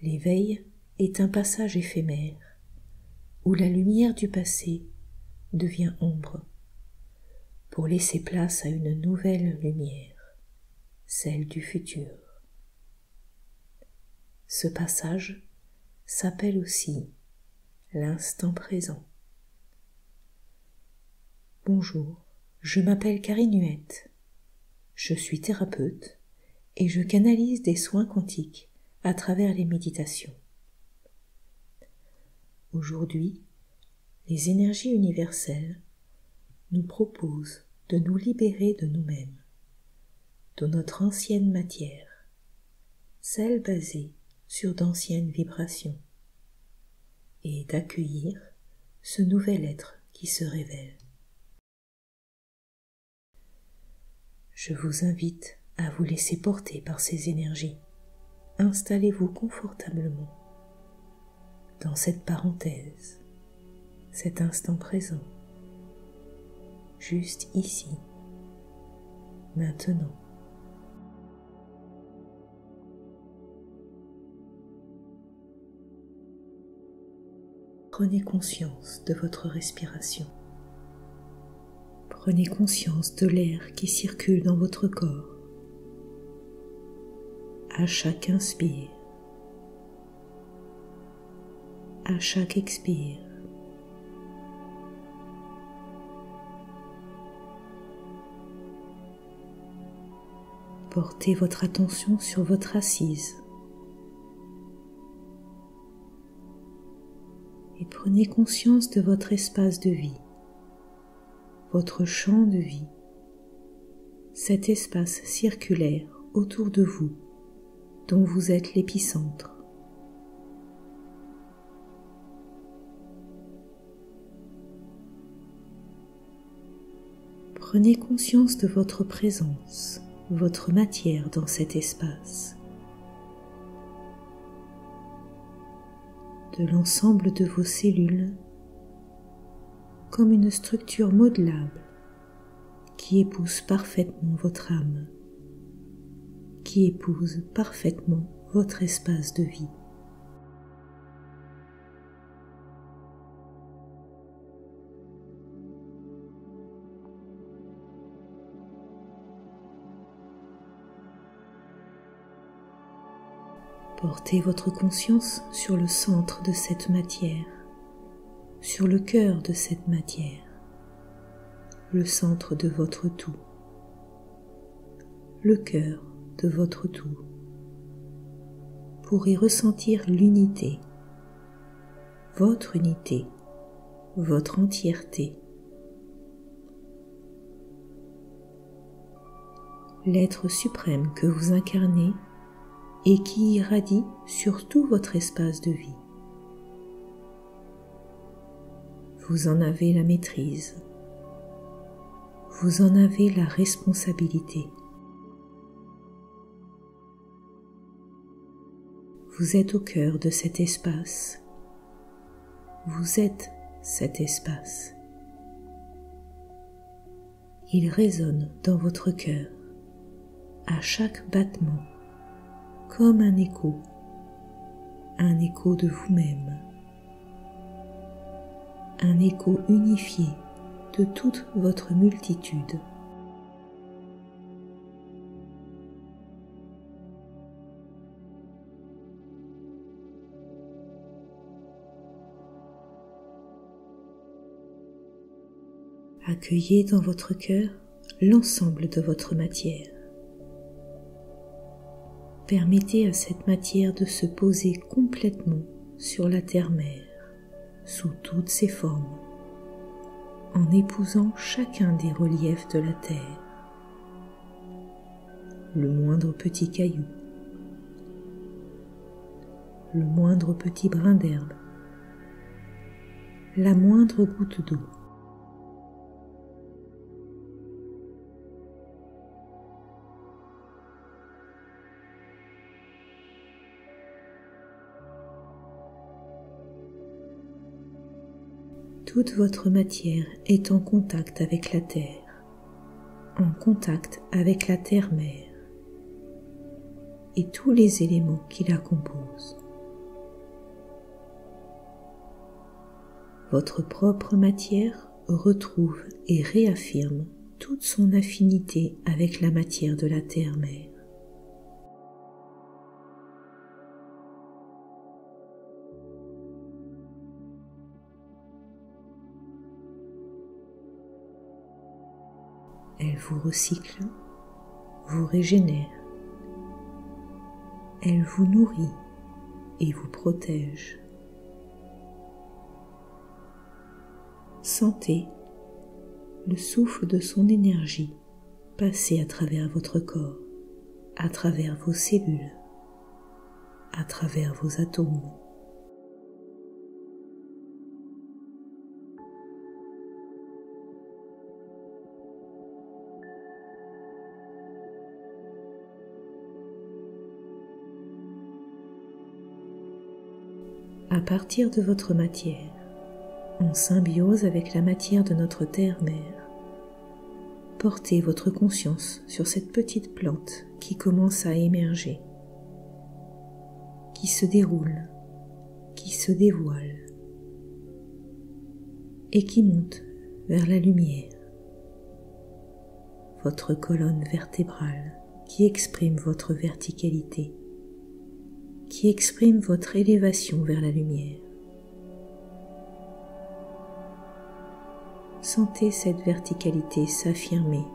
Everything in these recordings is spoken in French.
L'éveil est un passage éphémère, où la lumière du passé devient ombre, pour laisser place à une nouvelle lumière, celle du futur. Ce passage s'appelle aussi l'instant présent. Bonjour, je m'appelle Karine Huette. Je suis thérapeute et je canalise des soins quantiques à travers les méditations. Aujourd'hui, les énergies universelles nous proposent de nous libérer de nous-mêmes, de notre ancienne matière, celle basée sur d'anciennes vibrations, et d'accueillir ce nouvel être qui se révèle. Je vous invite à vous laisser porter par ces énergies. Installez-vous confortablement dans cette parenthèse, cet instant présent, juste ici, maintenant. Prenez conscience de votre respiration. Prenez conscience de l'air qui circule dans votre corps. À chaque inspire, à chaque expire. Portez votre attention sur votre assise et prenez conscience de votre espace de vie, votre champ de vie, cet espace circulaire autour de vous dont vous êtes l'épicentre. Prenez conscience de votre présence, votre matière dans cet espace, de l'ensemble de vos cellules comme une structure modelable qui épouse parfaitement votre âme, qui épouse parfaitement votre espace de vie. Portez votre conscience sur le centre de cette matière, sur le cœur de cette matière, le centre de votre tout, le cœur de votre tout, pour y ressentir l'unité, votre entièreté, l'être suprême que vous incarnez et qui irradie sur tout votre espace de vie. Vous en avez la maîtrise, vous en avez la responsabilité. Vous êtes au cœur de cet espace, vous êtes cet espace. Il résonne dans votre cœur, à chaque battement, comme un écho de vous-même, un écho unifié de toute votre multitude. Accueillez dans votre cœur l'ensemble de votre matière. Permettez à cette matière de se poser complètement sur la terre-mère, sous toutes ses formes, en épousant chacun des reliefs de la terre. Le moindre petit caillou, le moindre petit brin d'herbe, la moindre goutte d'eau. Toute votre matière est en contact avec la terre, en contact avec la terre-mère et tous les éléments qui la composent. votre propre matière retrouve et réaffirme toute son affinité avec la matière de la terre-mère. Elle vous recycle, vous régénère, elle vous nourrit et vous protège. Sentez le souffle de son énergie passer à travers votre corps, à travers vos cellules, à travers vos atomes. À partir de votre matière, en symbiose avec la matière de notre terre-mère, portez votre conscience sur cette petite plante qui commence à émerger, qui se déroule, qui se dévoile et qui monte vers la lumière. Votre colonne vertébrale qui exprime votre verticalité, qui exprime votre élévation vers la lumière. Sentez cette verticalité s'affirmer,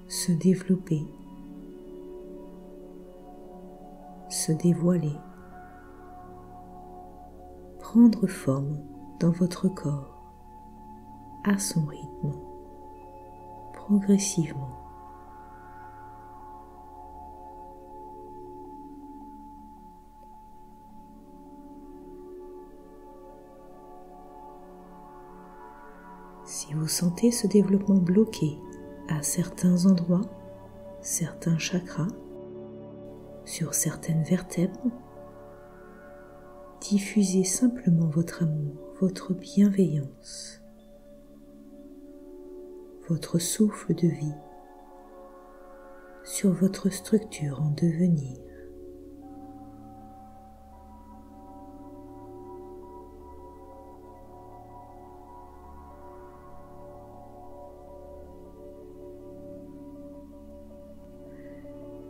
se développer, se dévoiler, prendre forme dans votre corps à son rythme, progressivement. Si vous sentez ce développement bloqué à certains endroits, certains chakras, sur certaines vertèbres, diffusez simplement votre amour, votre bienveillance, votre souffle de vie sur votre structure en devenir.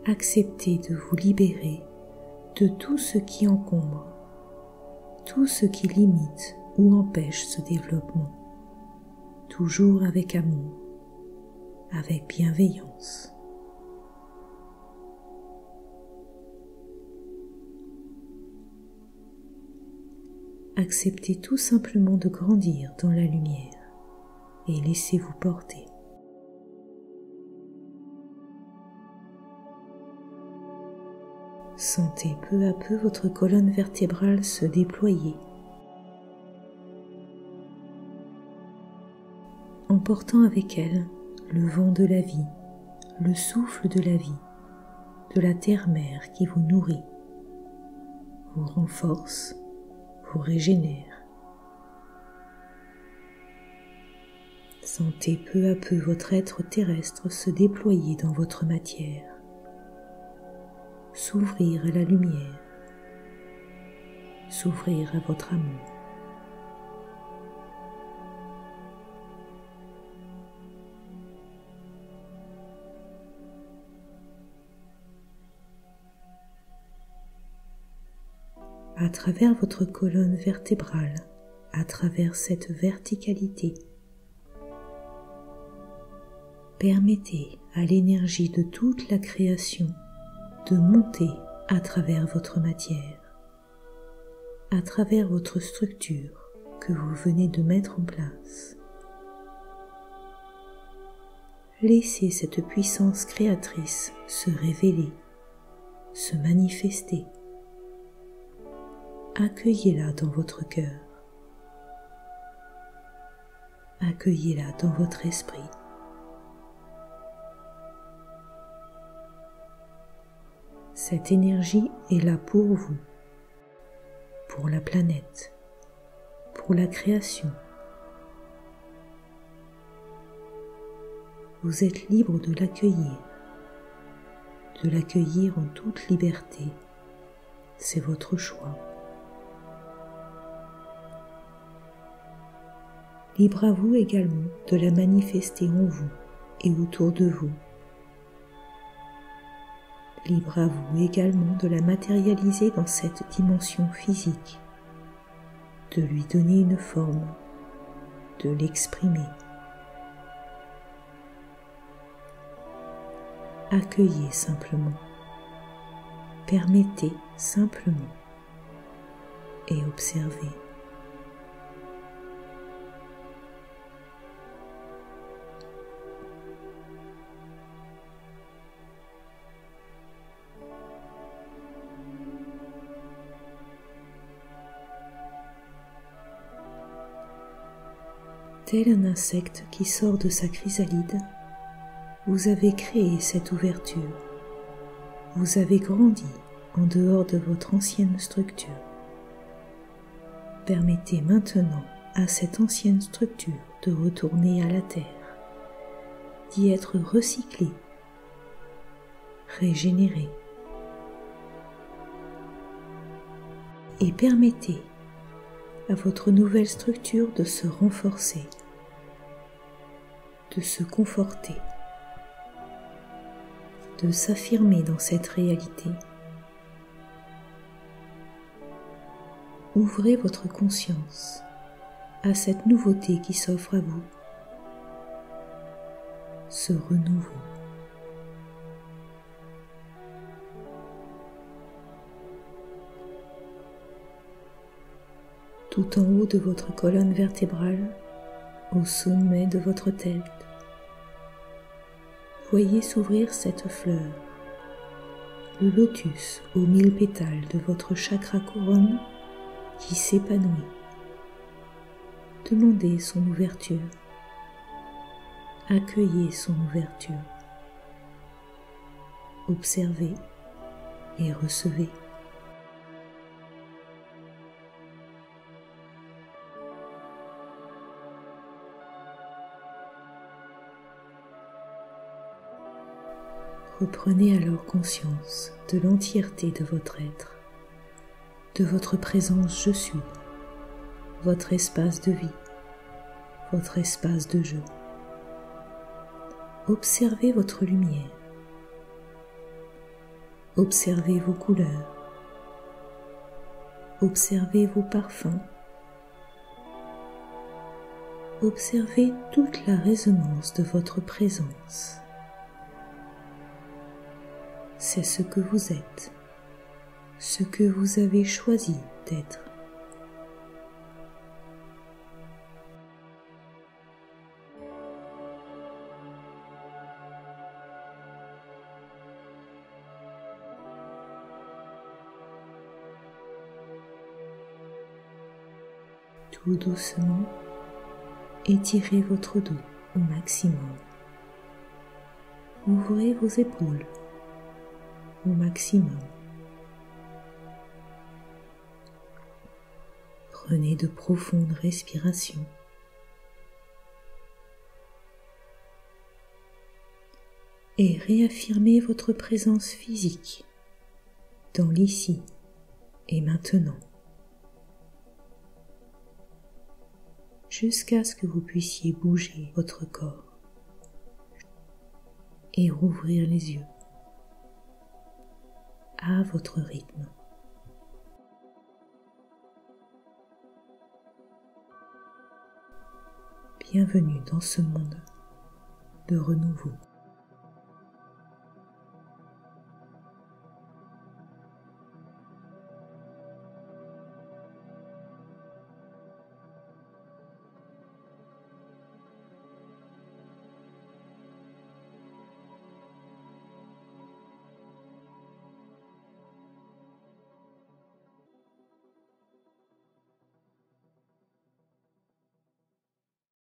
Acceptez de vous libérer de tout ce qui encombre, tout ce qui limite ou empêche ce développement, toujours avec amour, avec bienveillance. Acceptez tout simplement de grandir dans la lumière et laissez-vous porter. Sentez peu à peu votre colonne vertébrale se déployer, emportant avec elle le vent de la vie, le souffle de la vie, de la terre-mère qui vous nourrit, vous renforce, vous régénère. Sentez peu à peu votre être terrestre se déployer dans votre matière, s'ouvrir à la lumière, s'ouvrir à votre amour. À travers votre colonne vertébrale, à travers cette verticalité, permettez à l'énergie de toute la création de monter à travers votre matière, à travers votre structure que vous venez de mettre en place. Laissez cette puissance créatrice se révéler, se manifester. Accueillez-la dans votre cœur. Accueillez-la dans votre esprit. Cette énergie est là pour vous, pour la planète, pour la création. Vous êtes libre de l'accueillir en toute liberté. C'est votre choix. Libre à vous également de la manifester en vous et autour de vous. Libre à vous également de la matérialiser dans cette dimension physique, de lui donner une forme, de l'exprimer. Accueillez simplement, permettez simplement et observez. Tel un insecte qui sort de sa chrysalide, vous avez créé cette ouverture. Vous avez grandi en dehors de votre ancienne structure. Permettez maintenant à cette ancienne structure de retourner à la terre, d'y être recyclée, régénérée. Et permettez à votre nouvelle structure de se renforcer, de se conforter, de s'affirmer dans cette réalité. Ouvrez votre conscience à cette nouveauté qui s'offre à vous, ce renouveau. Tout en haut de votre colonne vertébrale, au sommet de votre tête, voyez s'ouvrir cette fleur, le lotus aux 1000 pétales de votre chakra couronne qui s'épanouit. Demandez son ouverture, accueillez son ouverture, observez et recevez. Reprenez alors conscience de l'entièreté de votre être, de votre présence je suis, votre espace de vie, votre espace de jeu. Observez votre lumière, observez vos couleurs, observez vos parfums, observez toute la résonance de votre présence. C'est ce que vous êtes, ce que vous avez choisi d'être. Tout doucement, étirez votre dos au maximum. Ouvrez vos épaules au maximum. Prenez de profondes respirations. Et réaffirmez votre présence physique dans l'ici et maintenant, jusqu'à ce que vous puissiez bouger votre corps et rouvrir les yeux à votre rythme. Bienvenue dans ce monde de renouveau.